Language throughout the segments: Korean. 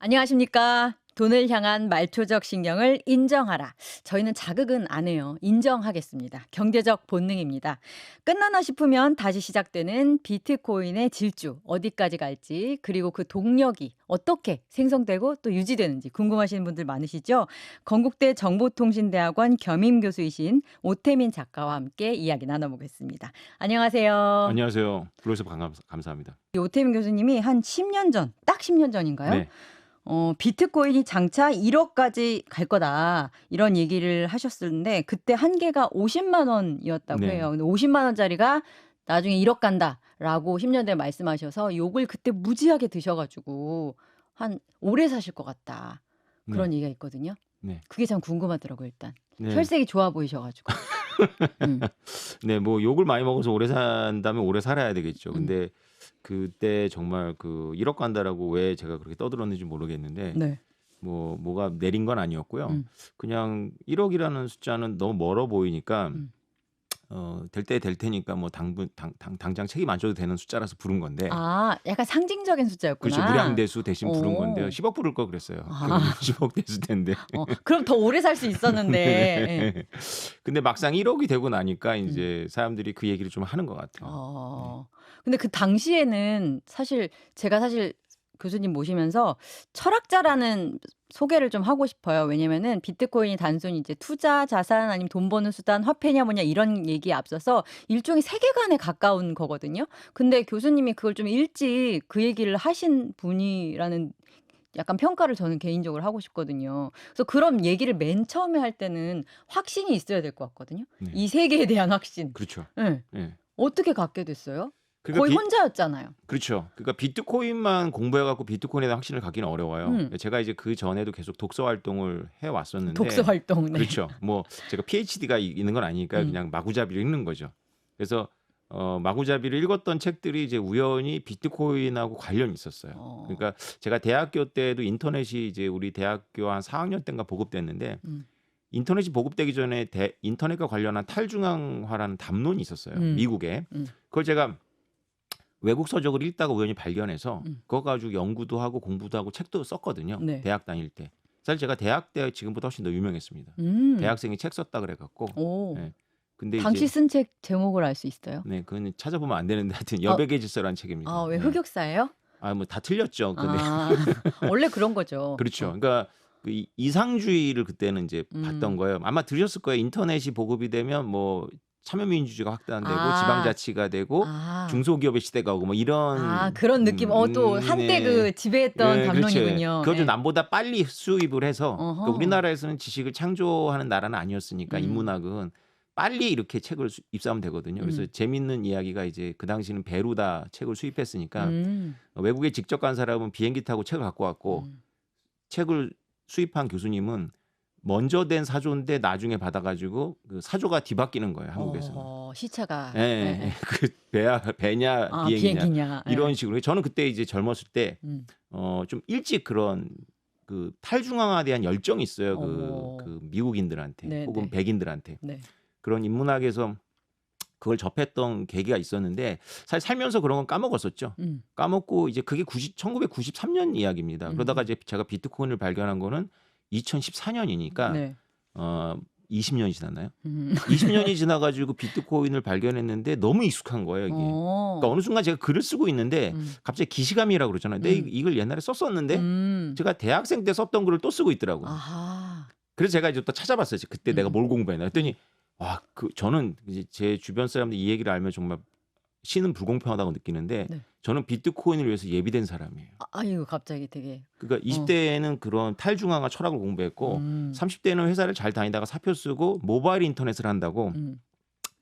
안녕하십니까. 돈을 향한 말초적 신경을 인정하라. 저희는 자극은 안 해요. 인정하겠습니다. 경제적 본능입니다. 끝나나 싶으면 다시 시작되는 비트코인의 질주, 어디까지 갈지, 그리고 그 동력이 어떻게 생성되고 또 유지되는지 궁금하신 분들 많으시죠? 건국대 정보통신대학원 겸임 교수이신 오태민 작가와 함께 이야기 나눠보겠습니다. 안녕하세요. 안녕하세요. 불러주셔서 감사합니다. 이 오태민 교수님이 한 10년 전, 딱 10년 전인가요? 네. 비트코인이 장차 1억까지 갈 거다. 이런 얘기를 하셨었는데 그때 한계가 50만 원이었다고 네. 해요. 근데 50만 원짜리가 나중에 1억 간다라고 10년 전에 말씀하셔서 욕을 그때 무지하게 드셔 가지고 한 오래 사실 것 같다. 네. 그런 얘기가 있거든요. 네. 그게 참 궁금하더라고요, 일단. 네. 혈색이 좋아 보이셔 가지고. 음. 네. 뭐 욕을 많이 먹어서 오래 산다면 오래 살아야 되겠죠. 음. 근데 그때 정말 그 1억 간다라고 왜 제가 그렇게 떠들었는지 모르겠는데 네. 뭐가 내린 건 아니었고요. 음. 그냥 1억이라는 숫자는 너무 멀어 보이니까 음. 될 때 될 테니까 뭐 당장 책임 안 져도 되는 숫자라서 부른 건데 아, 약간 상징적인 그렇죠. 숫자였구나. 무량대수 대신 부른 건데요. 어. 10억 부를 걸 그랬어요. 그러면 아. 10억 대수 텐데. 그럼 더 오래 살 수 있었는데. 예. 네. 근데 막상 1억이 되고 나니까 음. 인제 사람들이 그 얘기를 좀 하는 것 같아요. 네. 근데 그 당시에는 사실 제가 교수님 모시면서 철학자라는 소개를 좀 하고 싶어요. 왜냐면은 비트코인이 단순히 이제 투자 자산 아니면 돈 버는 수단, 화폐냐 뭐냐 이런 얘기에 앞서서 일종의 세계관에 가까운 거거든요. 근데 교수님이 그걸 좀 일찍 그 얘기를 하신 분이라는 약간 평가를 저는 개인적으로 하고 싶거든요. 그래서 그런 얘기를 맨 처음에 할 때는 확신이 있어야 될 것 같거든요. 네. 이 세계에 대한 확신. 그렇죠. 예. 예. 어떻게 갖게 됐어요? 그러니까 거의 혼자였잖아요. 그렇죠. 그러니까 비트코인만 공부해 갖고 비트코인에 대한 확신을 갖기는 어려워요. 제가 이제 그전에도 계속 독서 활동을 해 왔었는데 독서 활동. 네. 그렇죠. 뭐 제가 PhD가 있는 건 아니니까 그냥 마구잡이로 읽는 거죠. 그래서 마구잡이로 읽었던 책들이 이제 우연히 비트코인하고 관련이 있었어요. 그러니까 제가 대학교 때도 인터넷이 이제 우리 대학교 한 4학년 때인가 보급됐는데 인터넷이 보급되기 전에 인터넷과 관련한 탈중앙화라는 담론이 있었어요. 미국에. 그걸 제가 외국 서적을 읽다가 우연히 발견해서 그거 가지고 연구도 하고 공부도 하고 책도 썼거든요. 네. 대학 다닐 때. 사실 제가 대학 때 지금보다 훨씬 더 유명했습니다. 대학생이 책 썼다 그래 갖고. 오. 네. 근데 당시 이제 쓴 책 제목을 알 수 있어요? 네, 그건 찾아보면 안 되는데 하여튼 여백의 질서라는 책입니다. 아, 왜 네. 흑역사예요? 뭐 다 틀렸죠. 근데 아. 원래 그런 거죠. 그렇죠. 그러니까 그 이상주의를 그때는 이제 봤던 거예요. 아마 들으셨을 거예요. 인터넷이 보급이 되면 뭐 참여민주주의가 확산되고 아. 지방자치가 되고 아. 중소기업의 시대가 오고 뭐 이런 그런 느낌. 또 한때 네. 그 지배했던 네, 담론이군요. 그렇죠. 그것도 예. 남보다 빨리 수입을 해서 어허. 그러니까 우리나라에서는 지식을 창조하는 나라는 아니었으니까 음. 인문학은 빨리 이렇게 책을 입수하면 되거든요. 그래서 재밌는 이야기가 이제 그 당시는 배로다 책을 수입했으니까 외국에 직접 간 사람은 비행기 타고 책을 갖고 왔고 책을 수입한 교수님은 먼저 된 사조인데 나중에 받아가지고 그 사조가 뒤바뀌는 거예요, 한국에서. 시차가. 예, 예. 그 배냐 비행기냐 비행기냐. 예. 이런 식으로. 저는 그때 이제 젊었을 때 음. 좀 일찍 그런 그 탈중앙화에 대한 열정이 있어요. 어. 그 미국인들한테 네, 혹은 네. 백인들한테. 네. 그런 인문학에서 그걸 접했던 계기가 있었는데 사실 살면서 그런 건 까먹었었죠. 까먹고 이제 그게 1993년 이야기입니다. 그러다가 이제 제가 비트코인을 발견한 거는 2014년이니까 네. 20년이 지났나요? 20년이 지나가지고 비트코인을 발견했는데 너무 익숙한 거예요, 이게. 그러니까 어느 순간 제가 글을 쓰고 있는데 갑자기 기시감이라고 그러잖아요. 근데 이걸 옛날에 썼었는데 제가 대학생 때 썼던 글을 또 쓰고 있더라고요. 아하. 그래서 제가 이제 또 찾아봤어요. 그때 내가 뭘 공부했나 했더니 저는 이제 제 주변 사람들 이 얘기를 알면 정말 신은 불공평하다고 느끼는데 네. 저는 비트코인을 위해서 예비된 사람이에요. 이거 갑자기 되게. 그러니까 20대에는 그런 탈중앙화 철학을 공부했고 30대는 회사를 잘 다니다가 사표 쓰고 모바일 인터넷을 한다고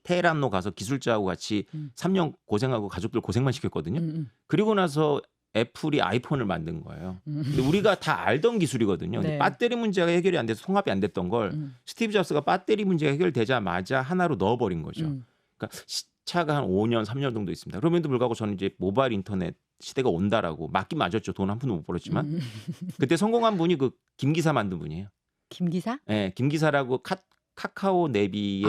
테헤란로 가서 기술자하고 같이 3년 고생하고 가족들 고생만 시켰거든요. 그리고 나서 애플이 아이폰을 만든 거예요. 근데 우리가 다 알던 기술이거든요. 근데 네. 배터리 문제가 해결이 안 돼서 통합이 안 됐던 걸 스티브 잡스가 배터리 문제가 해결되자마자 하나로 넣어버린 거죠. 그러니까 시차가 한 5년, 3년 정도 있습니다. 그럼에도 불구하고 저는 이제 모바일 인터넷 시대가 온다라고 맞긴 맞았죠. 돈 한 푼도 못 벌었지만 그때 성공한 분이 그 김기사 만든 분이에요. 김기사? 네, 김기사라고 카카오 네비의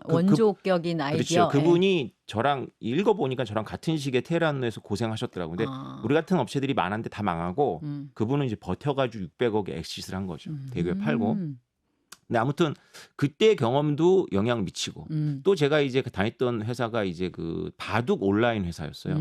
원조격인 그렇죠. 아이디어. 그분이 저랑 읽어보니까 저랑 같은 시기에 테헤란에서 고생하셨더라고요. 근데 우리 같은 업체들이 많은데 다 망하고 그분은 이제 버텨가지고 600억의 엑시트를 한 거죠. 대기업에 팔고. 근데 아무튼 그때 경험도 영향 미치고 또 제가 이제 다녔던 회사가 이제 그 바둑 온라인 회사였어요.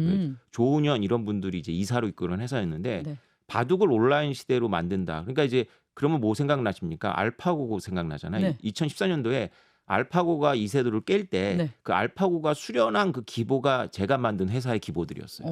조은현 이런 분들이 이제 이사로 이끄는 회사였는데 네. 바둑을 온라인 시대로 만든다. 그러니까 이제 그러면 뭐 생각나십니까? 알파고 생각나잖아요. 네. 2014년도에 알파고가 2세도를 깰 때 네. 그 알파고가 수련한 그 기보가 제가 만든 회사의 기보들이었어요.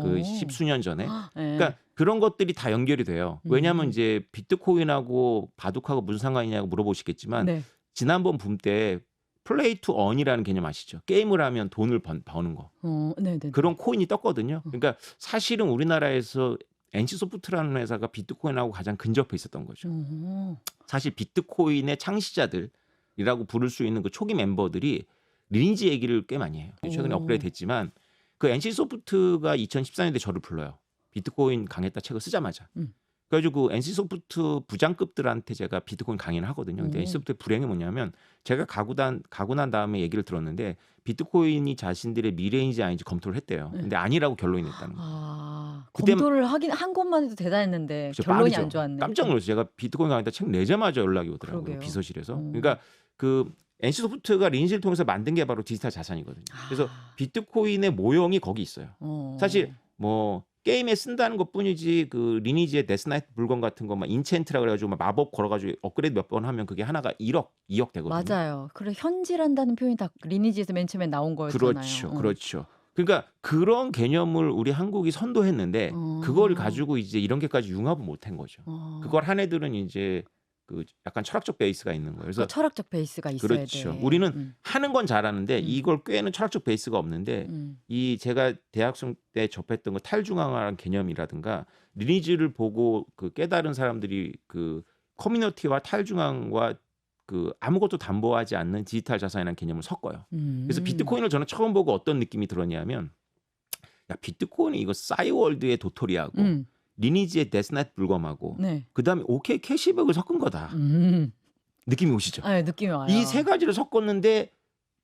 그 십수년 전에. 네. 그러니까 그런 것들이 다 연결이 돼요. 왜냐하면 이제 비트코인하고 바둑하고 무슨 상관이냐고 물어보시겠지만 네. 지난번 붐 때 플레이 투 언이라는 개념 아시죠? 게임을 하면 돈을 버는 거. 네네. 그런 코인이 떴거든요. 그러니까 사실은 우리나라에서 NC소프트라는 회사가 비트코인하고 가장 근접해 있었던 거죠. 사실 비트코인의 창시자들이라고 부를 수 있는 그 초기 member들이 리니지 얘기를 꽤 많이 해요. 최근에 업그레이드 됐지만 그 NC소프트가 2014년도에 저를 불러요. 비트코인 강의했다 책을 쓰자마자. 그래가지고 그 NC소프트 부장급들한테 제가 비트코인 강의를 하거든요. 근데 NC소프트의 불행이 뭐냐면 제가 가고 난 다음에 얘기를 들었는데 비트코인이 자신들의 미래인지 아닌지 검토를 했대요. 근데 아니라고 결론이 냈다는 거예요. 검토를 한 것만 해도 대단했는데 결론이 빠르죠. 안 좋았네. 깜짝 놀랐어요. 제가 비트코인 강의했다 책 내자마자 연락이 오더라고요. 그러게요. 비서실에서. 그러니까 그 NC소프트가 리니지를 통해서 만든 게 바로 디지털 자산이거든요. 그래서 비트코인의 모형이 거기 있어요. 사실 뭐 게임에 쓴다는 것뿐이지 그 리니지의 데스나이트 물건 같은 거 막 인챈트라 그래가지고 막 마법 걸어가지고 업그레이드 몇 번 하면 그게 하나가 1억, 2억 되거든요. 맞아요. 그래 현질한다는 표현이 다 리니지에서 맨 처음에 나온 거였잖아요. 그렇죠, 그렇죠. 그러니까 그런 개념을 우리 한국이 선도했는데 그걸 가지고 이제 이런 게까지 융합을 못한 거죠. 그걸 한 애들은 이제 그 약간 철학적 베이스가 있는 거예요. 그래서 철학적 베이스가 있어야 그렇죠. 돼. 우리는 하는 건 잘하는데 이걸 꿰는 철학적 베이스가 없는데 이 제가 대학생 때 접했던 그 탈중앙화라는 개념이라든가 리니지를 보고 그 깨달은 사람들이 그 커뮤니티와 탈중앙과 그 아무것도 담보하지 않는 디지털 자산이라는 개념을 섞어요. 그래서 비트코인을 저는 처음 보고 어떤 느낌이 들었냐면 야 비트코인이 이거 싸이월드의 도토리하고 리니지의 데스나이트 불검하고 네. 그다음에 OK 캐시백을 섞은 거다. 느낌이 오시죠? 네, 느낌이 와요. 이 세 가지를 섞었는데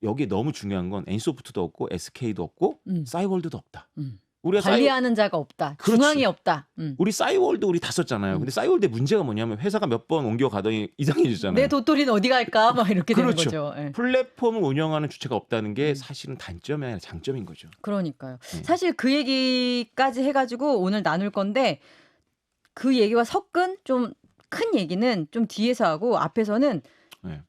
여기에 너무 중요한 건 NC소프트도 없고 SK도 없고 싸이월드도 없다. 우리가 관리하는 자가 없다. 그렇지. 중앙이 없다. 우리 싸이월드 우리 다 썼잖아요. 근데 싸이월드의 문제가 뭐냐면 회사가 몇 번 옮겨가더니 이상해지잖아요. 내 도토리는 어디 갈까? 막 이렇게 그렇죠. 되는 거죠. 네. 플랫폼을 운영하는 주체가 없다는 게 사실은 단점이 아니라 장점인 거죠. 그러니까요. 사실 그 얘기까지 해가지고 오늘 나눌 건데 그 얘기와 섞은 좀 큰 얘기는 좀 뒤에서 하고 앞에서는 네.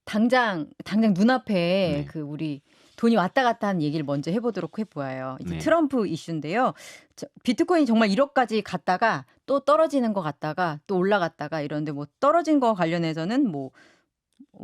당장 눈앞에 네. 그 우리 돈이 왔다 갔다 하는 얘기를 먼저 해보도록 해보아요. 이제 네. 트럼프 이슈인데요. 비트코인이 정말 1억까지 갔다가 또 떨어지는 거 갔다가 또 올라갔다가 이런데 뭐 떨어진 거 관련해서는 뭐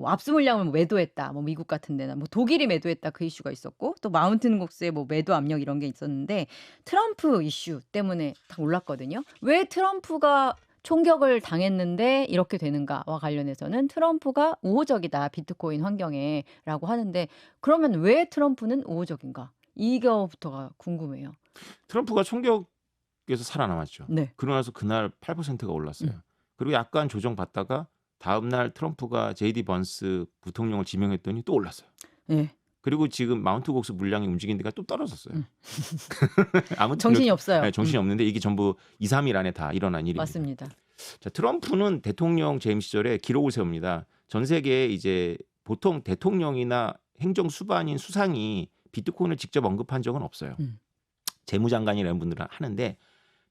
압수 물량을 매도했다. 뭐 미국 같은 데나 뭐 독일이 매도했다 그 이슈가 있었고 또 마운틴 곡스의 뭐 매도 압력 이런 게 있었는데 트럼프 이슈 때문에 다 올랐거든요. 왜 트럼프가 총격을 당했는데 이렇게 되는가와 관련해서는 트럼프가 우호적이다 비트코인 환경에라고 하는데 그러면 왜 트럼프는 우호적인가? 이거부터가 궁금해요. 트럼프가 총격에서 살아남았죠. 네. 그러고 나서 그날 8%가 올랐어요. 그리고 약간 조정받다가 다음 날 트럼프가 JD 번스 부통령을 지명했더니 또 올랐어요. 네. 그리고 지금 마운트 곡스 물량이 움직이는 데가 또 떨어졌어요. 아무튼 정신이 없어요. 네, 정신이 없는데 이게 전부 2, 3일 안에 다 일어난 일입니다. 맞습니다. 자, 트럼프는 대통령 재임 시절에 기록을 세웁니다. 전 세계에 이제 보통 대통령이나 행정 수반인 수상이 비트코인을 직접 언급한 적은 없어요. 재무장관이라는 분들은 하는데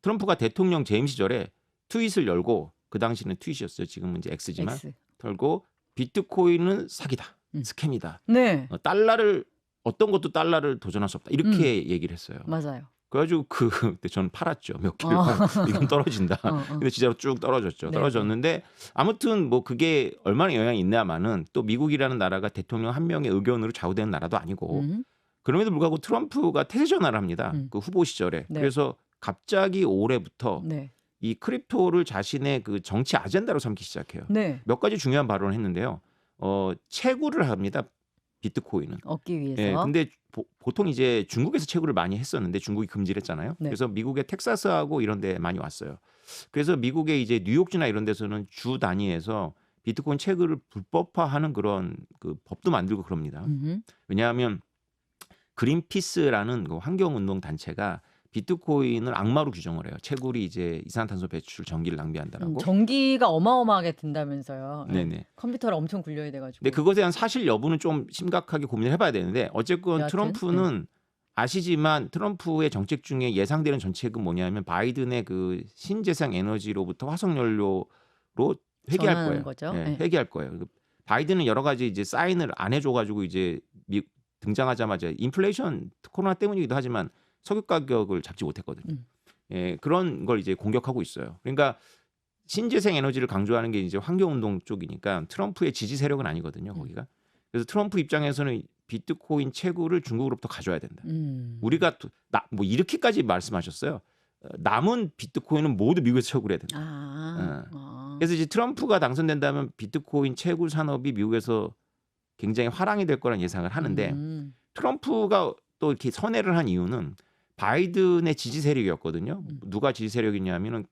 트럼프가 대통령 재임 시절에 트윗을 열고 그 당시는 트윗이었어요. 지금은 이제 X지만 털고 비트코인은 사기다. 스캠이다. 네. 어떤 것도 달러를 도전할 수 없다. 이렇게 얘기를 했어요. 맞아요. 그래가지고 그때 저는 팔았죠. 몇 개를 이건 떨어진다. 근데 진짜로 쭉 떨어졌죠. 네. 떨어졌는데 아무튼 뭐 그게 얼마나 영향이 있냐마는 또 미국이라는 나라가 대통령 한 명의 의견으로 좌우되는 나라도 아니고 그럼에도 불구하고 트럼프가 태세 전환을 합니다. 그 후보 시절에. 네. 그래서 갑자기 올해부터 네. 이 크립토를 자신의 그 정치 아젠다로 삼기 시작해요. 네. 몇 가지 중요한 발언을 했는데요. 채굴을 합니다. 비트코인은. 얻기 위해서. 예, 근데 보통 이제 중국에서 채굴을 많이 했었는데 중국이 금지를 했잖아요. 네. 그래서 미국의 텍사스하고 이런 데 많이 왔어요. 그래서 미국의 이제 뉴욕주나 이런 데서는 주 단위에서 비트코인 채굴을 불법화하는 그런 그 법도 만들고 그럽니다. 왜냐하면 그린피스라는 그 환경운동 단체가 비트코인을 악마로 규정을 해요. 채굴이 이제 이산화탄소 배출, 전기를 낭비한다라고. 전기가 어마어마하게 든다면서요. 예. 네네. 컴퓨터를 엄청 굴려야 돼가지고. 근데 그것에 대한 사실 여부는 좀 심각하게 고민을 해봐야 되는데 어쨌건 여하튼, 트럼프는 아시지만 트럼프의 정책 중에 예상되는 정책은 뭐냐면 바이든의 그 신재생 에너지로부터 화석연료로 회귀할 전환하는 거예요. 거죠. 예, 예. 회귀할 거예요. 바이든은 여러 가지 이제 사인을 안 해줘가지고 이제 등장하자마자 인플레이션 코로나 때문이기도 하지만 석유 가격을 잡지 못했거든요. 예, 그런 걸 이제 공격하고 있어요. 그러니까 신재생 에너지를 강조하는 게 이제 환경운동 쪽이니까 트럼프의 지지 세력은 아니거든요. 거기가. 그래서 트럼프 입장에서는 비트코인 채굴을 중국으로부터 가져야 된다. 우리가 뭐 이렇게까지 말씀하셨어요. 남은 비트코인은 모두 미국에서 채굴해야 된다. 그래서 이제 트럼프가 당선된다면 비트코인 채굴 산업이 미국에서 굉장히 화랑이 될 거란 예상을 하는데 트럼프가 또 이렇게 선회를 한 이유는 바이든의 지지 세력이었거든요. 누가 지지 세력이냐면은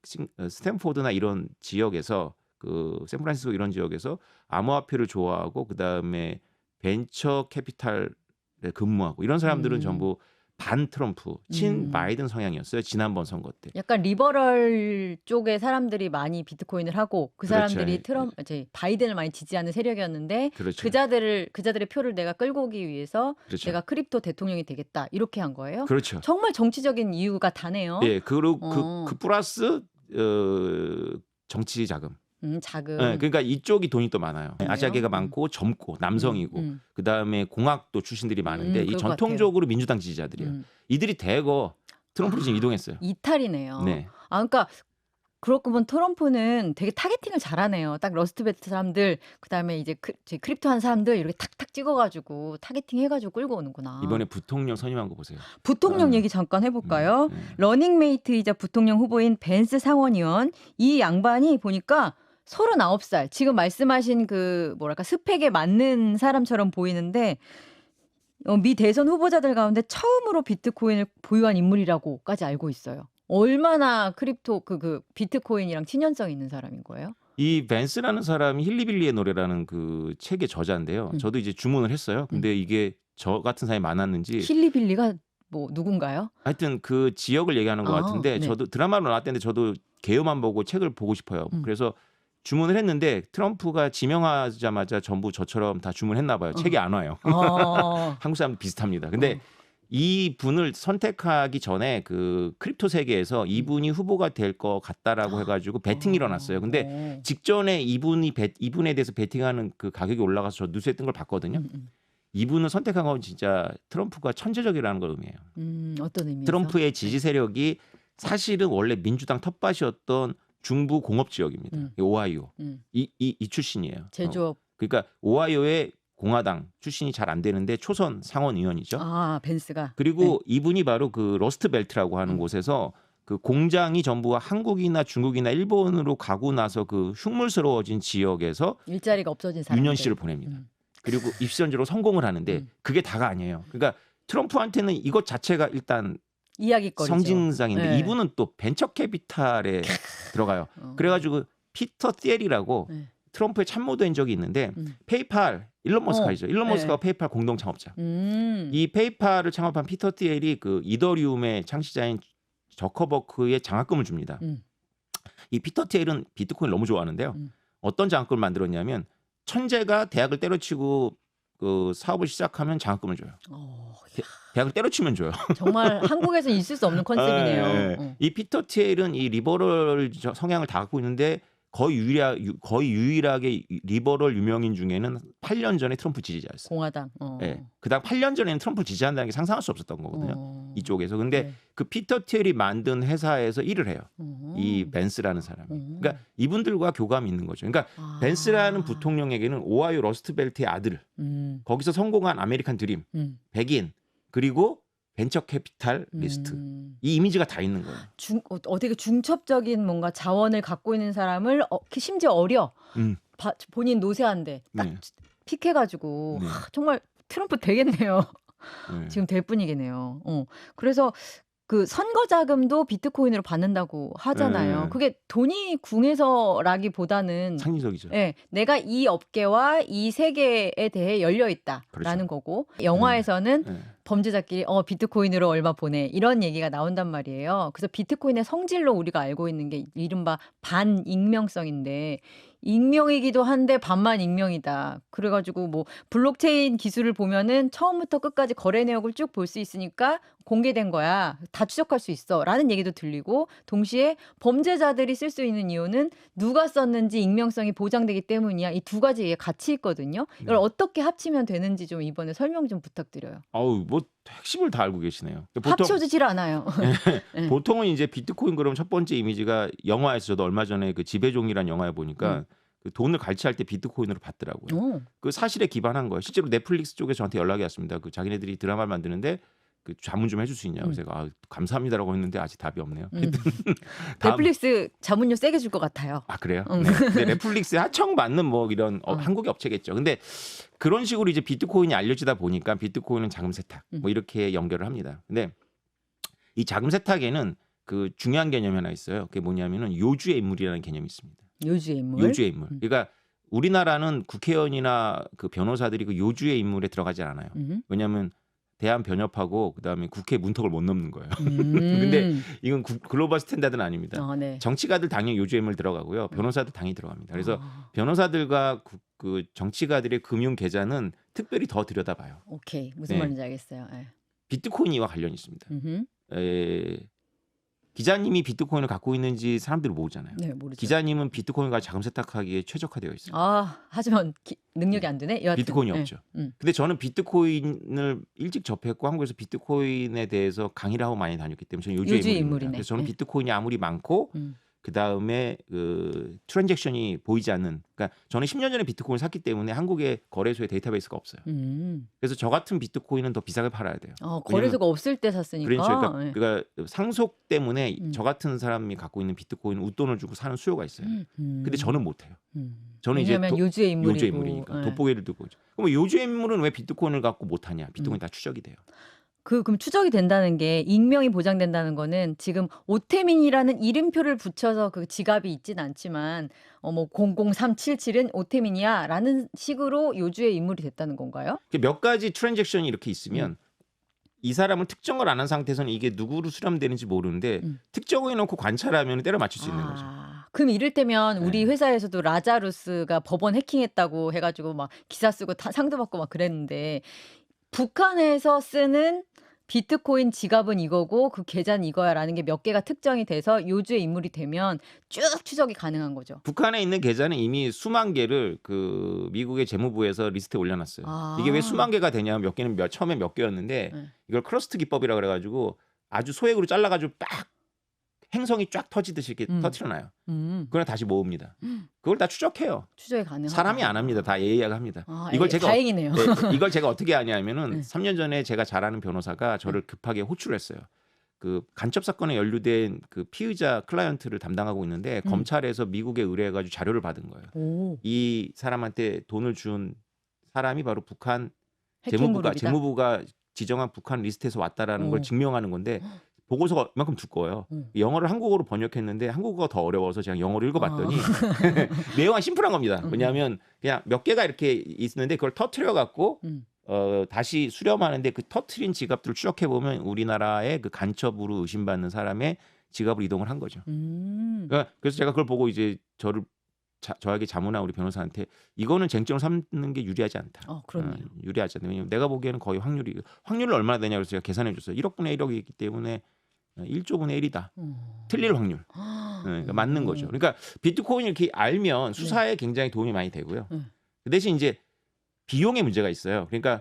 스탠포드나 이런 지역에서 그 샌프란시스코 이런 지역에서 암호화폐를 좋아하고 그 다음에 벤처 캐피탈에 근무하고 이런 사람들은 전부 반 트럼프, 친 바이든 성향이었어요. 지난번 선거 때. 약간 리버럴 쪽의 사람들이 많이 비트코인을 하고 그 그렇죠. 사람들이 바이든을 많이 지지하는 세력이었는데 그렇죠. 그자들의 표를 내가 끌고 오기 위해서 그렇죠. 내가 크립토 대통령이 되겠다 이렇게 한 거예요. 그렇죠. 정말 정치적인 이유가 다네요. 예, 그리고 그 플러스 정치 자금. 자금. 네, 그러니까 이쪽이 돈이 또 많아요. 그래요? 아시아계가 많고 젊고 남성이고 그 다음에 공학도 출신들이 많은데 이 그럴 것 전통적으로 민주당 지지자들이에요. 이들이 대거 트럼프로 지금 이동했어요. 이탈이네요. 네. 그러니까 그렇고 보면 트럼프는 되게 타겟팅을 잘하네요. 딱 러스트벨트 사람들, 그다음에 이제 크립토 한 사람들 이렇게 탁탁 찍어가지고 타겟팅 해가지고 끌고 오는구나. 이번에 부통령 선임한 거 보세요. 부통령 얘기 잠깐 해볼까요? 러닝메이트이자 부통령 후보인 벤스 상원의원, 이 양반이 보니까 39살, 지금 말씀하신 그 뭐랄까 스펙에 맞는 사람처럼 보이는데 미 대선 후보자들 가운데 처음으로 비트코인을 보유한 인물이라고까지 알고 있어요. 얼마나 크립토 그 비트코인이랑 친연성 있는 사람인 거예요? 이 벤스라는 사람이 힐리빌리의 노래라는 그 책의 저자인데요. 저도 이제 주문을 했어요. 근데 이게 저 같은 사람이 많았는지 힐리빌리가 뭐 누군가요? 하여튼 그 지역을 얘기하는 것 같은데 네. 저도 드라마로 나왔는데 저도 개요만 보고 책을 보고 싶어요. 그래서 주문을 했는데 트럼프가 지명하자마자 전부 저처럼 다 주문했나 봐요. 책이 안 와요. 한국 사람 비슷합니다. 근데 이 분을 선택하기 전에 그 크립토 세계에서 이분이 후보가 될 것 같다라고 해가지고 배팅이 일어났어요. 근데 직전에 이분에 대해서 배팅하는 그 가격이 올라가서 저 뉴스에 뜬 걸 봤거든요. 이분을 선택한 건 진짜 트럼프가 천재적이라는 걸 의미해요. 어떤 의미에서? 트럼프의 지지 세력이 사실은 원래 민주당 텃밭이었던 중부 공업 지역입니다. 오하이오 이 출신이에요. 제조업. 그러니까 오하이오의 공화당 출신이 잘 안 되는데 초선 상원 의원이죠. 벤스가. 그리고 이분이 바로 그 러스트벨트라고 하는 곳에서 그 공장이 전부 한국이나 중국이나 일본으로 가고 나서 그 흉물스러워진 지역에서 일자리가 없어진 사람들. 유년 씨를 보냅니다. 그리고 입시전제로 성공을 하는데 그게 다가 아니에요. 그러니까 트럼프한테는 이것 자체가 일단 이야기거리죠. 성징상인데 네. 이분은 또 벤처 캐피탈에 들어가요. 그래가지고 피터 티엘이라고 트럼프에 참모된 적이 있는데 페이팔 일론 머스크가 있죠. 일론 머스크가 페이팔 공동 창업자. 이 페이팔을 창업한 피터 티엘이 그 이더리움의 창시자인 저커버크의 장학금을 줍니다. 이 피터 티엘은 비트코인을 너무 좋아하는데요. 어떤 장학금을 만들었냐면 천재가 대학을 때려치고 그 사업을 시작하면 장학금을 줘요. 대학을 때려치면 줘요. 정말 한국에서 있을 수 없는 컨셉이네요. 이 피터 티엘은 이 리버럴 성향을 다 갖고 있는데 거의 유일하게 리버럴 유명인 중에는 8년 전에 트럼프 지지자였어요. 공화당. 네. 그다음 8년 전에는 트럼프 지지한다는 게 상상할 수 없었던 거거든요. 이쪽에서. 근데 그 피터 티엘이 만든 회사에서 일을 해요. 이 벤스라는 사람이. 그러니까 이분들과 교감이 있는 거죠. 그러니까 벤스라는 부통령에게는 오하이오 러스트벨트의 아들, 거기서 성공한 아메리칸 드림, 백인, 그리고 벤처 캐피탈 리스트. 이 이미지가 다 있는 거예요. 되게 중첩적인 뭔가 자원을 갖고 있는 사람을 심지어 어려. 본인 노세한데 딱 픽해가지고 정말 트럼프 되겠네요. 지금 될 분이겠네요. 그래서 그 선거 자금도 비트코인으로 받는다고 하잖아요. 네. 그게 돈이 궁해서라기보다는 상징적이죠. 예, 내가 이 업계와 이 세계에 대해 열려 있다라는 그렇죠. 거고 영화에서는 네. 범죄자끼리 비트코인으로 얼마 보내 이런 얘기가 나온단 말이에요. 그래서 비트코인의 성질로 우리가 알고 있는 게 이른바 반익명성인데 익명이기도 한데 반만 익명이다. 그래가지고 뭐 블록체인 기술을 보면은 처음부터 끝까지 거래 내역을 쭉 볼 수 있으니까 공개된 거야. 다 추적할 수 있어. 라는 얘기도 들리고 동시에 범죄자들이 쓸 수 있는 이유는 누가 썼는지 익명성이 보장되기 때문이야. 이 두 가지에 같이 있거든요. 이걸 네. 어떻게 합치면 되는지 좀 이번에 설명 좀 부탁드려요. 아우 뭐 핵심을 다 알고 계시네요. 보통 합쳐지질 않아요. 네. 보통은 이제 비트코인 그러면 첫 번째 이미지가 영화에서 저도 얼마 전에 그 지배종이라는 영화에 보니까 그 돈을 갈취할 때 비트코인으로 받더라고요. 오. 그 사실에 기반한 거예요. 실제로 넷플릭스 쪽에서 저한테 연락이 왔습니다. 그 자기네들이 드라마를 만드는데 그 자문 좀 해줄 수 있냐고. 그래서 제가 감사합니다라고 했는데 아직 답이 없네요. 다음- 넷플릭스 자문료 세게 줄 것 같아요. 아 그래요? 응. 네. 근데 넷플릭스에 하청 받는 뭐 이런 한국의 업체겠죠. 근데 그런 식으로 이제 비트코인이 알려지다 보니까 비트코인은 자금 세탁 뭐 이렇게 연결을 합니다. 근데 이 자금 세탁에는 그 중요한 개념이 하나 있어요. 그게 뭐냐면은 요주의 인물이라는 개념이 있습니다. 요주의 인물. 요주의 인물. 그러니까 우리나라는 국회의원이나 그 변호사들이 그 요주의 인물에 들어가지 않아요. 왜냐하면 대한 변협하고 그다음에 국회 문턱을 못 넘는 거예요. 근데 이건 글로벌 스탠다드는 아닙니다. 네. 정치가들 당연히 요주의 인물 들어가고요. 변호사도 당연히 들어갑니다. 그래서 변호사들과 그 정치가들의 금융 계좌는 특별히 더 들여다봐요. 오케이. 무슨 네. 말인지 알겠어요. 네. 비트코인과 관련이 있습니다. 기자님이 비트코인을 갖고 있는지 사람들이 모르잖아요. 네, 모르죠. 기자님은 비트코인과 자금 세탁하기에 최적화되어 있어요. 하지만 능력이 안 되네. 여하튼. 비트코인이 네. 없죠. 근데 저는 비트코인을 일찍 접했고 한국에서 비트코인에 대해서 강의를 하고 많이 다녔기 때문에 저는 요주의 요주의 인물입니다. 인물이네. 그래서 저는 네. 비트코인이 아무리 많고 그 다음에 그 트랜잭션이 보이지 않는, 그러니까 저는 10년 전에 비트코인을 샀기 때문에 한국의 거래소에 데이터베이스가 없어요. 그래서 저 같은 비트코인은 더 비싸게 팔아야 돼요. 거래소가 없을 때 샀으니까. 그러니까, 네. 그러니까 상속 때문에 저 같은 사람이 갖고 있는 비트코인은 웃돈을 주고 사는 수요가 있어요. 근데 저는 못해요. 저는 이제 왜냐면 요주의 인물이고. 요주의 인물이니까 네. 돋보기를 들고 있죠. 그럼 요주의 인물은 왜 비트코인을 갖고 못하냐? 비트코인 다 추적이 돼요. 그럼 추적이 된다는 게 익명이 보장된다는 거는 지금 오태민이라는 이름표를 붙여서 그 지갑이 있진 않지만 뭐 00377은 오태민이야라는 식으로 요주의 인물이 됐다는 건가요? 몇 가지 트랜잭션이 이렇게 있으면 이 사람을 특정을 안 한 상태에서는 이게 누구로 수렴되는지 모르는데 특정을 해놓고 관찰하면 때려 맞출 수 있는 거죠. 그럼 이를테면 우리 네. 회사에서도 라자루스가 법원 해킹했다고 해가지고 막 기사 쓰고 상도 받고 막 그랬는데 북한에서 쓰는 비트코인 지갑은 이거고 그 계좌는 이거야라는 게 몇 개가 특정이 돼서 요주의 인물이 되면 쭉 추적이 가능한 거죠. 북한에 있는 계좌는 이미 수만 개를 그 미국의 재무부에서 리스트에 올려놨어요. 이게 왜 수만 개가 되냐면 몇 개는 처음에 몇 개였는데 이걸 크러스트 기법이라 그래가지고 아주 소액으로 잘라가지고 딱 행성이 쫙 터지듯이 이렇게 터트려놔요. 그걸 다시 모읍니다. 그걸 다 추적해요. 추적이 가능하다. 사람이 안 합니다. 다 AI가 합니다. 이걸 다행이네요. 이걸 제가 어떻게 하냐면은 3년 전에 제가 잘 아는 변호사가 저를 급하게 호출을 했어요. 그 간첩 사건에 연루된 그 피의자 클라이언트를 담당하고 있는데 검찰에서 미국에 의뢰해가지고 자료를 받은 거예요. 이 사람한테 돈을 준 사람이 바로 북한 재무부가 지정한 북한 리스트에서 왔다라는 걸 증명하는 건데 보고서가 이만큼 두꺼워요. 영어를 한국어로 번역했는데 한국어가 더 어려워서 제가 영어로 읽어봤더니 내용은 심플한 겁니다. 왜냐하면 그냥 몇 개가 이렇게 있는데 그걸 터트려 갖고 다시 수렴하는데 그 터트린 지갑들을 추적해 보면 우리나라의 그 간첩으로 의심받는 사람의 지갑을 이동을 한 거죠. 그래서 제가 그걸 보고 이제 저에게 자문한 우리 변호사한테 이거는 쟁점을 삼는 게 유리하지 않다. 유리하지 않다. 왜냐면 내가 보기에는 거의 확률을 얼마나 되냐 그래서 제가 계산해 줬어요. 1억분의 1억이기 때문에 1조분의 1이다. 틀릴 확률. 그러니까 맞는 거죠. 그러니까 비트코인 이렇게 알면 수사에 굉장히 도움이 많이 되고요. 그 대신 이제 비용의 문제가 있어요. 그러니까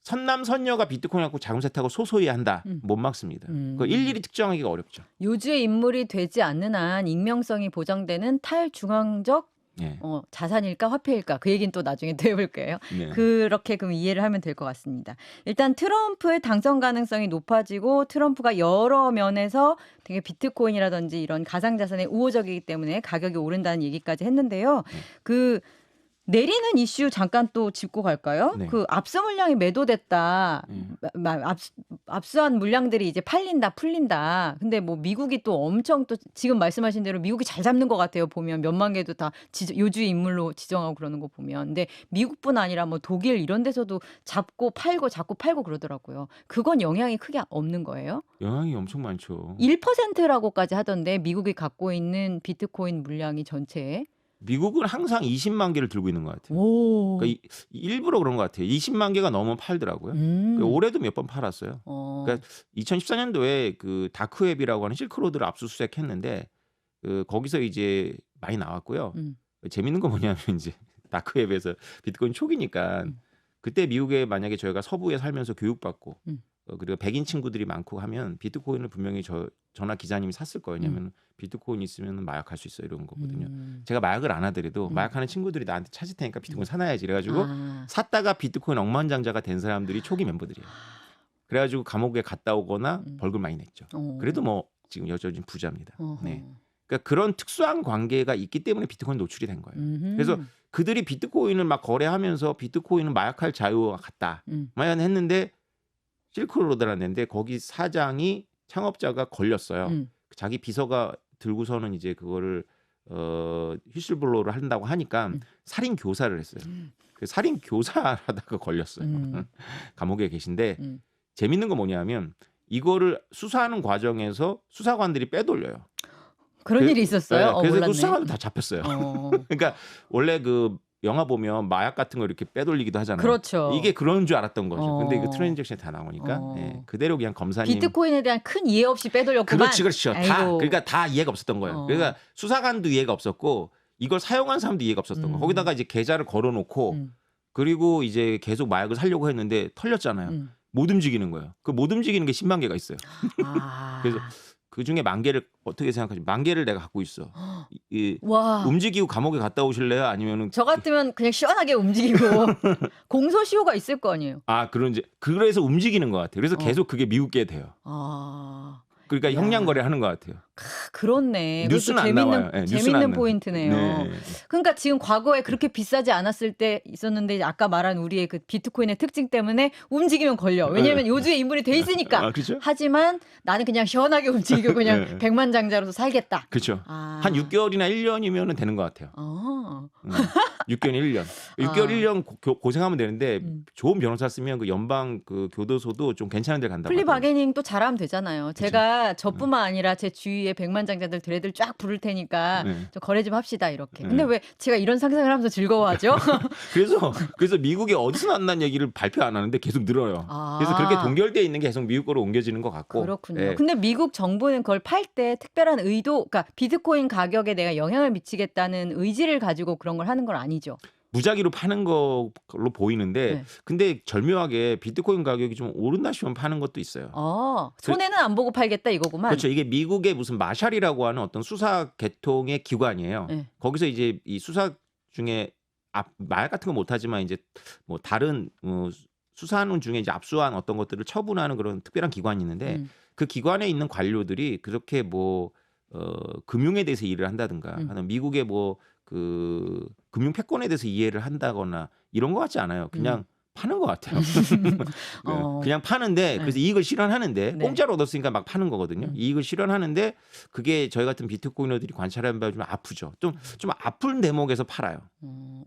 선남선녀가 비트코인 갖고 자금 세탁을 소소히 한다. 못 막습니다. 그걸 일일이 특정하기가 어렵죠. 요주의 인물이 되지 않는 한 익명성이 보장되는 탈중앙적 자산일까 화폐일까 그 얘기는 또 나중에 또 해볼게요. 그렇게 그럼 이해를 하면 될 것 같습니다. 일단 트럼프의 당선 가능성이 높아지고 트럼프가 여러 면에서 되게 비트코인이라든지 이런 가상자산에 우호적이기 때문에 가격이 오른다는 얘기까지 했는데요. 내리는 이슈 잠깐 또 짚고 갈까요? 네. 그 압수 물량이 매도됐다. 압수한 물량들이 이제 풀린다. 근데 뭐 미국이 또 엄청 또 지금 말씀하신 대로 미국이 잘 잡는 것 같아요. 보면 몇만 개도 다 요주의 인물로 지정하고 그러는 거 보면. 근데 미국뿐 아니라 뭐 독일 이런 데서도 잡고 팔고 그러더라고요. 그건 영향이 크게 없는 거예요? 영향이 엄청 많죠. 1%라고까지 하던데 미국이 갖고 있는 비트코인 물량이 전체에. 미국은 항상 20만 개를 들고 있는 것 같아요. 오. 그러니까 일부러 그런 것 같아요. 20만 개가 넘으면 팔더라고요. 그러니까 올해도 몇 번 팔았어요. 그러니까 2014년도에 그 다크웹이라고 하는 실크로드를 압수수색했는데 거기서 이제 많이 나왔고요. 재밌는 건 뭐냐면 이제 다크웹에서 비트코인 초기니까 그때 미국에 만약에 저희가 서부에 살면서 교육받고 그리고 백인 친구들이 많고 하면 비트코인을 분명히 저나 기자님이 샀을 거예요. 왜냐하면 비트코인 있으면 마약할 수 있어 이런 거거든요. 제가 마약을 안 하더라도 마약하는 친구들이 나한테 찾을 테니까 비트코인 사놔야지 이래가지고 샀다가 비트코인 억만장자가 된 사람들이 초기 멤버들이에요. 그래가지고 감옥에 갔다 오거나 벌금 많이 냈죠. 그래도 뭐 지금 여전히 부자입니다. 네. 그러니까 그런 특수한 관계가 있기 때문에 비트코인 노출이 된 거예요. 그래서 그들이 비트코인을 막 거래하면서 비트코인은 마약할 자유가 같다. 마연 했는데 실크로드라는 데인데 거기 사장이 창업자가 걸렸어요. 자기 비서가 들고서는 이제 그거를 휘슬블로우를 한다고 하니까 살인 교사를 했어요. 그 살인 교사하다가 걸렸어요. 감옥에 계신데 재밌는 건 뭐냐면 이거를 수사하는 과정에서 수사관들이 빼돌려요. 그런 일이 있었어요? 그래서 몰랐네. 그 수사관들 다 잡혔어요. 그러니까 원래 그 영화 보면 마약 같은 거 이렇게 빼돌리기도 하잖아요. 그렇죠. 이게 그런 줄 알았던 거죠. 근데 이거 트랜잭션이 다 나오니까 그대로 그냥 검사님 비트코인에 대한 큰 이해 없이 빼돌렸구만. 그렇죠. 그러니까 다 이해가 없었던 거예요. 그러니까 수사관도 이해가 없었고 이걸 사용한 사람도 이해가 없었던 거예요. 거기다가 이제 계좌를 걸어놓고 그리고 이제 계속 마약을 사려고 했는데 털렸잖아요. 못 움직이는 거예요. 그 못 움직이는 게 10만 개가 있어요. 그래서 그 중에 10,000개를 어떻게 생각하지? 10,000개를 내가 갖고 있어. 움직이고 감옥에 갔다 오실래요? 아니면은 저 같으면 그냥 시원하게 움직이고 공소시효가 있을 거 아니에요. 그래서 움직이는 것 같아요. 그래서 계속 그게 미국계 돼요. 그러니까 형량 거래하는 것 같아요. 그렇네. 뉴스는 안 나와요. 네, 재밌는 포인트네요. 네. 그러니까 지금 과거에 그렇게 비싸지 않았을 때 있었는데 아까 말한 우리의 그 비트코인의 특징 때문에 움직이면 걸려. 왜냐하면 요주의 인물이 돼 있으니까. 그렇죠? 하지만 나는 그냥 시원하게 움직이고 그냥 백만장자로서 살겠다. 그렇죠. 한 6개월이나 1년이면 되는 것 같아요. 6개월 1년. 6개월 1년 고생하면 되는데 좋은 변호사 쓰면 그 연방 그 교도소도 좀 괜찮은 데 간다고. 플리 바게닝 또 잘하면 되잖아요. 그쵸? 제가 저뿐만 아니라 제 주위에 백만장자들 드레들 쫙 부를 테니까 좀 거래 좀 합시다 이렇게. 근데 왜 제가 이런 상상을 하면서 즐거워하죠? 그래서 미국이 어디서 났다는 얘기를 발표 안 하는데 계속 늘어요. 그래서 그렇게 동결되어 있는 게 계속 미국으로 옮겨지는 것 같고. 그렇군요. 네. 근데 미국 정부는 그걸 팔 때 특별한 의도, 그러니까 비트코인 가격에 내가 영향을 미치겠다는 의지를 가지고 그런 걸 하는 건 아니죠. 무작위로 파는 걸로 보이는데 근데 절묘하게 비트코인 가격이 좀 오른다 싶으면 파는 것도 있어요. 손해는 안 보고 팔겠다 이거구만. 그렇죠. 이게 미국의 무슨 마샬이라고 하는 어떤 수사 계통의 기관이에요. 거기서 이제 이 수사 중에 마약 같은 거 못하지만 이제 뭐 다른 수사하는 중에 이제 압수한 어떤 것들을 처분하는 그런 특별한 기관이 있는데 그 기관에 있는 관료들이 그렇게 뭐 금융에 대해서 일을 한다든가 하는 미국의 뭐 그 금융 패권에 대해서 이해를 한다거나 이런 것 같지 않아요. 그냥 파는 것 같아요. 그냥 파는데 그래서 이익을 실현하는데 공짜로 얻었으니까 막 파는 거거든요. 이익을 실현하는데 그게 저희 같은 비트코이너들이 관찰하면 좀 아프죠. 좀 아픈 대목에서 팔아요.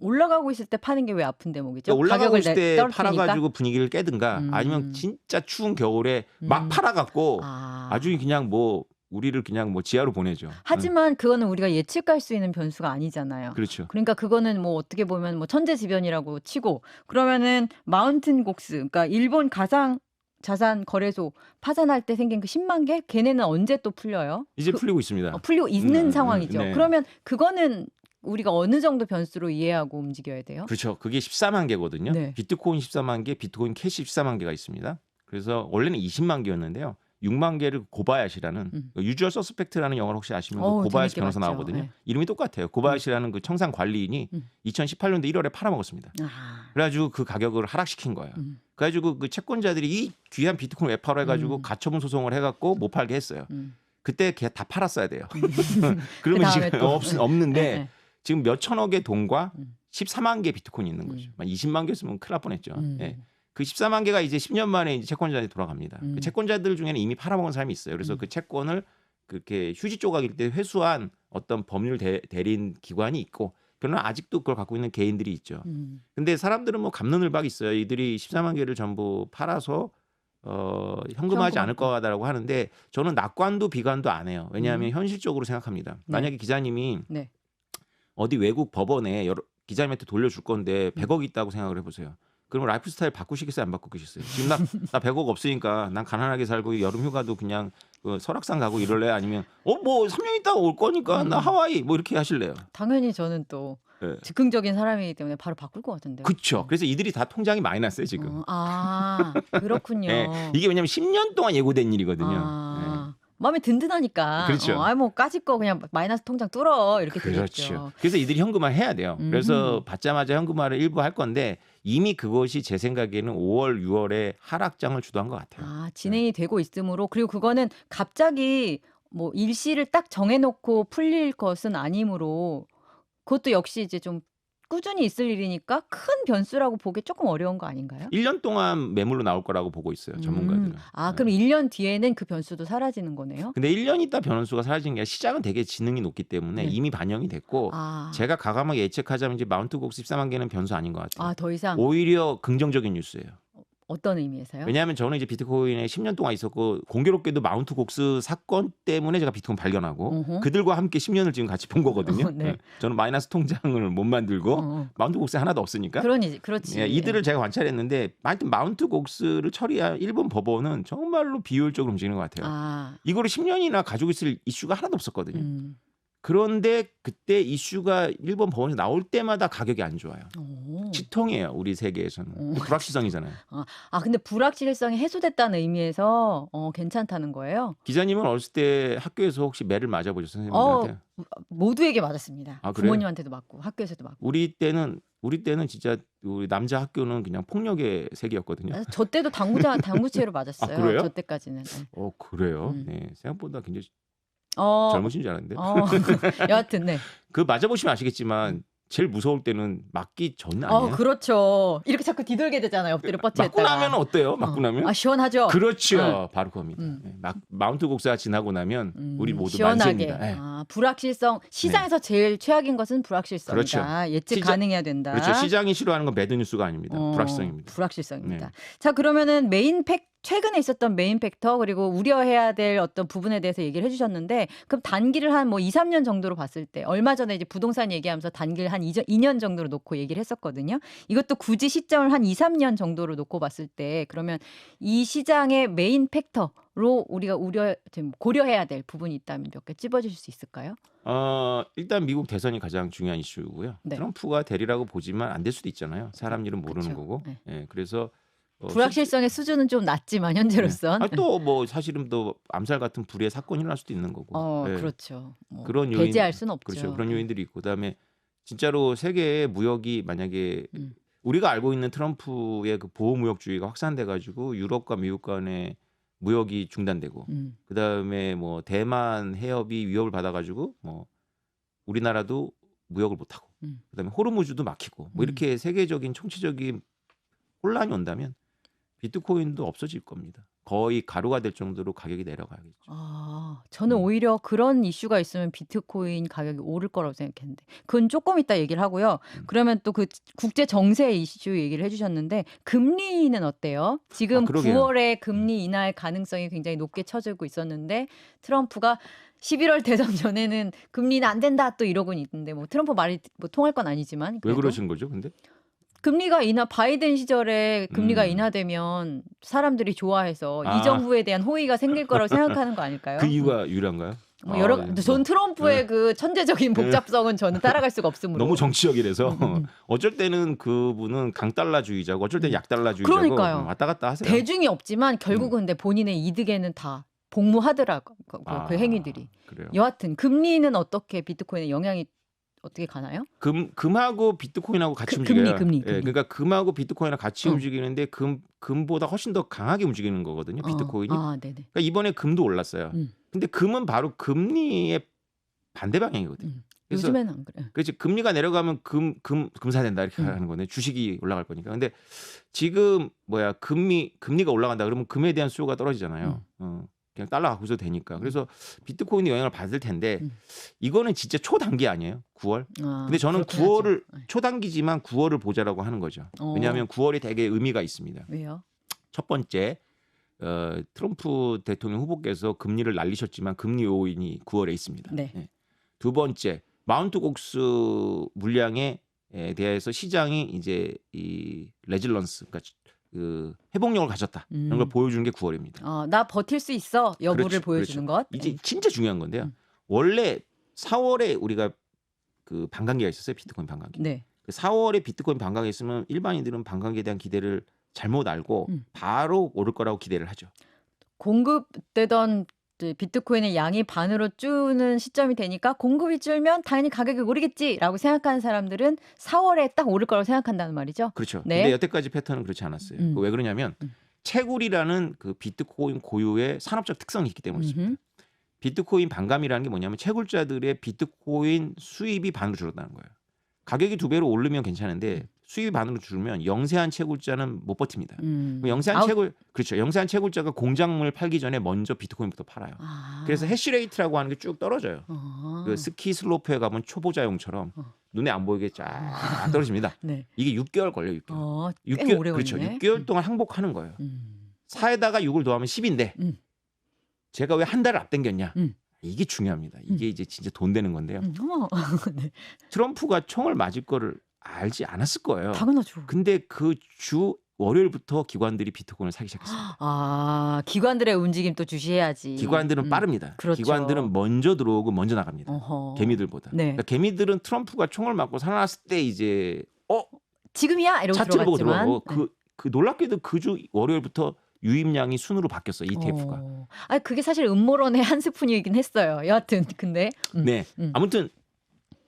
올라가고 있을 때 파는 게 왜 아픈 대목이죠? 그러니까 올라가고 있을 때 팔아가지고 분위기를 깨든가 아니면 진짜 추운 겨울에 막 팔아갖고 아주 그냥 뭐 우리를 그냥 뭐 지하로 보내죠. 하지만 그거는 우리가 예측할 수 있는 변수가 아니잖아요. 그렇죠. 그러니까 그거는 뭐 어떻게 보면 뭐 천재지변이라고 치고 그러면은 마운틴 곡스, 그러니까 일본 가상 자산 거래소 파산할 때 생긴 그 10만 개 걔네는 언제 또 풀려요? 이제 풀리고 있습니다. 풀리고 있는 상황이죠. 그러면 그거는 우리가 어느 정도 변수로 이해하고 움직여야 돼요? 그렇죠. 그게 14만 개거든요. 비트코인 14만 개, 비트코인 캐시 14만 개가 있습니다. 그래서 원래는 20만 개였는데요. 6만 개를 고바야시라는 유주얼 서스펙트라는 영화를 혹시 아시면 그 고바야시 변호사 맞죠. 나오거든요. 이름이 똑같아요. 고바야시라는 그 청산 관리인이 2018년도 1월에 팔아먹었습니다. 그래가지고 그 가격을 하락시킨 거예요. 그래가지고 그 채권자들이 이 귀한 비트코인 왜 팔아 해가지고 가처분 소송을 해갖고 못 팔게 했어요. 그때 걔 다 팔았어야 돼요. 그러면 지금 없는데 지금 몇 천억의 돈과 14만 개 비트코인이 있는 거죠. 20만 개였으면 큰일 날 뻔했죠. 예. 음. 그 14만 개가 이제 10년 만에 이제 채권자한테 돌아갑니다. 그 음. 채권자들 중에는 이미 팔아먹은 사람이 있어요. 그래서 그 채권을 그렇게 휴지 조각일 때 회수한 어떤 법률 대리인 기관이 있고, 그러나 아직도 그걸 갖고 있는 개인들이 있죠. 근데 사람들은 뭐 갑론을박 있어요. 이들이 14만 개를 전부 팔아서 현금화하지 않을 거다라고 하는데, 저는 낙관도 비관도 안 해요. 왜냐하면 현실적으로 생각합니다. 네. 만약에 기자님이 네. 어디 외국 법원에 기자님한테 돌려줄 건데 100억 있다고 생각을 해보세요. 그럼 라이프 스타일 바꾸시겠어요? 안 바꾸시겠어요? 지금 나 100억 없으니까 난 가난하게 살고 여름 휴가도 그냥 그 설악산 가고 이럴래? 아니면 뭐 3년 있다가 올 거니까 나 하와이 뭐 이렇게 하실래요? 당연히 저는 또 네. 즉흥적인 사람이기 때문에 바로 바꿀 것 같은데요. 그렇죠. 그래서 이들이 다 통장이 마이너스예요 지금. 그렇군요. 네. 이게 왜냐면 10년 동안 예고된 일이거든요. 아, 마음이 든든하니까. 그렇죠. 뭐 까짓 거 그냥 마이너스 통장 뚫어 이렇게 그렇죠. 되겠죠. 그래서 이들이 현금화 해야 돼요. 그래서 받자마자 현금화를 일부 할 건데, 이미 그것이 제 생각에는 5월, 6월에 하락장을 주도한 것 같아요. 진행이 되고 있으므로, 그리고 그거는 갑자기 뭐 일시를 딱 정해놓고 풀릴 것은 아니므로, 그것도 역시 이제 좀 꾸준히 있을 일이니까 큰 변수라고 보기 조금 어려운 거 아닌가요? 1년 동안 매물로 나올 거라고 보고 있어요, 전문가들은. 그럼 1년 뒤에는 그 변수도 사라지는 거네요? 근데 1년 있다 변수가 사라진 게 아니라 시장은 되게 지능이 높기 때문에 네. 이미 반영이 됐고, 제가 가감하게 예측하자면 이제 마운트 곡스 14만 개는 변수 아닌 것 같아요. 더 이상 오히려 긍정적인 뉴스예요. 어떤 의미에서요? 왜냐하면 저는 이제 비트코인에 10년 동안 있었고, 공교롭게도 마운트 곡스 사건 때문에 제가 비트코인 발견하고 그들과 함께 10년을 지금 같이 본 거거든요. 네. 저는 마이너스 통장을 못 만들고 마운트 곡스 하나도 없으니까. 그렇지. 이들을 제가 관찰했는데, 하여튼 마운트 곡스를 처리한 일본 법원은 정말로 비효율적으로 움직이는 것 같아요. 이거를 10년이나 가지고 있을 이슈가 하나도 없었거든요. 그런데 그때 이슈가 일본 법원에 나올 때마다 가격이 안 좋아요. 치통이에요, 우리 세계에서는. 불확실성이잖아요. 근데 불확실성이 해소됐다는 의미에서 괜찮다는 거예요? 기자님은 어렸을 때 학교에서 혹시 매를 맞아보셨어요, 선생님들한테? 모두에게 맞았습니다. 그래요? 부모님한테도 맞고 학교에서도 맞고. 우리 때는 진짜 우리 남자 학교는 그냥 폭력의 세계였거든요. 저 때도 당구체로 맞았어요. 그래요? 저 때까지는. 네. 그래요? 네, 생각보다 굉장히 어, 젊으신 줄 알았는데. 여하튼 네. 그 맞아보시면 아시겠지만 제일 무서울 때는 맞기 전 아니에요? 그렇죠. 이렇게 자꾸 뒤돌게 되잖아요. 엎드려 맞고 뻗쳐있다가. 나면 어때요? 맞고 나면? 시원하죠. 그렇죠. 바로 그겁니다. 네, 마운트 곡사가 지나고 나면 우리 모두 시원하게. 만세입니다. 네. 불확실성. 시장에서 제일 최악인 것은 불확실성이다. 그렇죠. 예측 가능해야 된다. 그렇죠. 시장이 싫어하는 건 배드뉴스가 아닙니다. 불확실성입니다. 불확실성입니다. 네. 자, 그러면은 최근에 있었던 메인 팩터, 그리고 우려해야 될 어떤 부분에 대해서 얘기를 해주셨는데, 그럼 단기를 한 뭐 2, 3년 정도로 봤을 때, 얼마 전에 이제 부동산 얘기하면서 단기를 한 2년 정도로 놓고 얘기를 했었거든요. 이것도 굳이 시점을 한 2, 3년 정도로 놓고 봤을 때, 그러면 이 시장의 메인 팩터로 우리가 고려해야 될 부분이 있다면 몇 개 찝어주실 수 있을까요? 일단 미국 대선이 가장 중요한 이슈고요. 네. 트럼프가 대리라고 보지만 안 될 수도 있잖아요. 사람 일은 모르는 그쵸. 거고. 네. 네, 그래서 불확실성의 수준은 좀 낮지만 현재로선. 또 뭐 사실은 또 암살 같은 불의의 사건이 일어날 수도 있는 거고. 네. 그렇죠. 그런 배제할 수는 없죠. 그렇죠. 그런 요인들이 있고, 그다음에 진짜로 세계의 무역이 만약에 우리가 알고 있는 트럼프의 그 보호무역주의가 확산돼 가지고 유럽과 미국 간의 무역이 중단되고, 그다음에 뭐 대만 해협이 위협을 받아 가지고 뭐 우리나라도 무역을 못 하고, 그다음에 호르무즈도 막히고, 뭐 이렇게 세계적인 총체적인 혼란이 온다면 비트코인도 없어질 겁니다. 거의 가루가 될 정도로 가격이 내려가겠죠. 저는 오히려 그런 이슈가 있으면 비트코인 가격이 오를 거라고 생각했는데, 그건 조금 이따 얘기를 하고요. 그러면 또 그 국제 정세 이슈 얘기를 해주셨는데, 금리는 어때요? 지금 그러게요. 9월에 금리 인하할 가능성이 굉장히 높게 쳐지고 있었는데, 트럼프가 11월 대선 전에는 금리는 안 된다 또 이러고는 있는데, 뭐 트럼프 말이 뭐 통할 건 아니지만 왜 그래도 그러신 거죠, 근데? 금리가 바이든 시절에 금리가 인하되면 사람들이 좋아해서 이 정부에 대한 호의가 생길 거라고 생각하는 거 아닐까요? 그 이유가 유일한가요? 전 트럼프의 그 천재적인 복잡성은 저는 따라갈 수가 없으므로. 너무 정치적이라서 어쩔 때는 그분은 강달러주의자고, 어쩔 때는 약달러주의자고. 그러니까요. 왔다 갔다 하세요. 대중이 없지만 결국은 근데 본인의 이득에는 다 복무하더라고 그 행위들이. 그래요. 여하튼 금리는 어떻게 비트코인에 영향이 어떻게 가나요? 금하고 비트코인하고 같이 움직여요. 금리. 예, 그러니까 금하고 비트코인이랑 같이 움직이는데 금보다 훨씬 더 강하게 움직이는 거거든요, 비트코인이. 네네. 그러니까 이번에 금도 올랐어요. 근데 금은 바로 금리의 반대 방향이거든요. 그래서 요즘에는 안 그래. 그렇지 금리가 내려가면 금 사야 된다 이렇게 하는 거네. 주식이 올라갈 거니까. 근데 지금 금리가 올라간다 그러면 금에 대한 수요가 떨어지잖아요. 그냥 달러 갖고 있어도 되니까. 그래서 비트코인이 영향을 받을 텐데 이거는 진짜 초단기 아니에요? 9월. 근데 저는 그렇긴 하죠. 9월을 초단기지만 9월을 보자라고 하는 거죠. 왜냐하면 9월이 되게 의미가 있습니다. 왜요? 첫 번째 트럼프 대통령 후보께서 금리를 날리셨지만 금리 요인이 9월에 있습니다. 네. 예. 두 번째 마운트 곡스 물량에 대해서 시장이 이제 이 레질런스 그러니까 그 회복력을 가졌다 이런 걸 보여주는 게 9월입니다. 나 버틸 수 있어 여부를 그렇죠, 보여주는 그렇죠. 것. 이제 진짜 중요한 건데요. 원래 4월에 우리가 그 반감기가 있었어요. 비트코인 반감기. 네. 그 4월에 비트코인 반감기 있으면 일반인들은 반감기에 대한 기대를 잘못 알고 바로 오를 거라고 기대를 하죠. 공급되던 이제 비트코인의 양이 반으로 줄는 시점이 되니까 공급이 줄면 당연히 가격이 오르겠지라고 생각하는 사람들은 4월에 딱 오를 거라고 생각한다는 말이죠. 그렇죠. 네. 근데 여태까지 패턴은 그렇지 않았어요. 그거 왜 그러냐면 채굴이라는 그 비트코인 고유의 산업적 특성이 있기 때문이죠. 비트코인 반감이라는 게 뭐냐면 채굴자들의 비트코인 수입이 반으로 줄었다는 거예요. 가격이 2배로 오르면 괜찮은데 수입이 반으로 줄면 영세한 채굴자는 못 버팁니다. 그럼 영세한 채굴자가 공작물 팔기 전에 먼저 비트코인부터 팔아요. 그래서 해시레이트라고 하는 게 쭉 떨어져요. 그 스키 슬로프에 가면 초보자용처럼 눈에 안 보이게 쫙 떨어집니다. 네. 이게 6개월 걸려요. 6개월. 꽤 오래 그렇죠. 걸리네. 6개월 동안 항복하는 거예요. 4에다가 6을 더하면 10인데 제가 왜 한 달을 앞당겼냐? 이게 중요합니다. 이게 이제 진짜 돈 되는 건데요. 네. 트럼프가 총을 맞을 거를 알지 않았을 거예요. 당연하죠. 근데 그 주 월요일부터 기관들이 비트코인을 사기 시작했습니다. 기관들의 움직임 또 주시해야지. 기관들은 빠릅니다. 그렇죠. 기관들은 먼저 들어오고 먼저 나갑니다. 개미들보다. 네. 그러니까 개미들은 트럼프가 총을 맞고 살아났을 때 이제 지금이야 이러고 차트를 보고 들어갔지만 들어가고 그 놀랍게도 그 주 월요일부터 유입량이 순으로 바뀌었어요. ETF가. 그게 사실 음모론의 한 스푼이긴 했어요. 여하튼 근데 네. 아무튼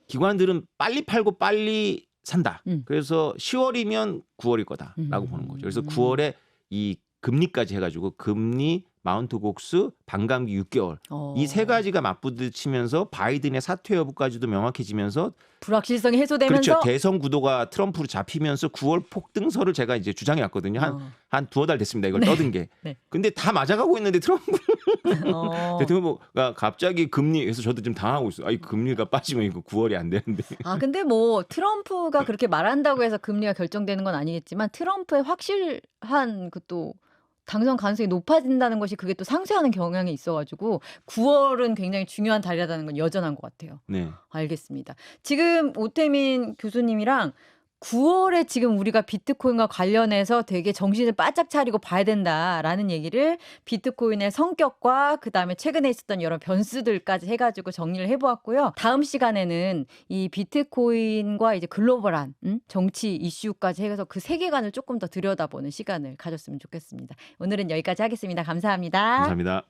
기관들은 빨리 팔고 빨리 산다. 그래서 10월이면 9월일 거다라고 보는 거죠. 그래서 9월에 이 금리까지 해가지고 금리, 마운트 곡스, 반감기 6개월 이 세 가지가 맞부딪히면서 바이든의 사퇴 여부까지도 명확해지면서 불확실성이 해소되면서 그렇죠. 대선 구도가 트럼프로 잡히면서 9월 폭등설을 제가 이제 주장해 왔거든요. 한 두어 달 됐습니다. 이걸 떠든 게. 네. 근데 다 맞아가고 있는데 트럼프 대통령가 갑자기 금리 그래서 저도 좀 당하고 있어요. 금리가 빠지면 이거 9월이 안 되는데. 근데 뭐 트럼프가 그렇게 말한다고 해서 금리가 결정되는 건 아니겠지만 트럼프의 확실한 그 또 당선 가능성이 높아진다는 것이 그게 또 상쇄하는 경향이 있어가지고 9월은 굉장히 중요한 달이라는 건 여전한 것 같아요. 네. 알겠습니다. 지금 오태민 교수님이랑 9월에 지금 우리가 비트코인과 관련해서 되게 정신을 바짝 차리고 봐야 된다라는 얘기를 비트코인의 성격과 그다음에 최근에 있었던 여러 변수들까지 해가지고 정리를 해보았고요. 다음 시간에는 이 비트코인과 이제 글로벌한 정치 이슈까지 해서 그 세계관을 조금 더 들여다보는 시간을 가졌으면 좋겠습니다. 오늘은 여기까지 하겠습니다. 감사합니다. 감사합니다.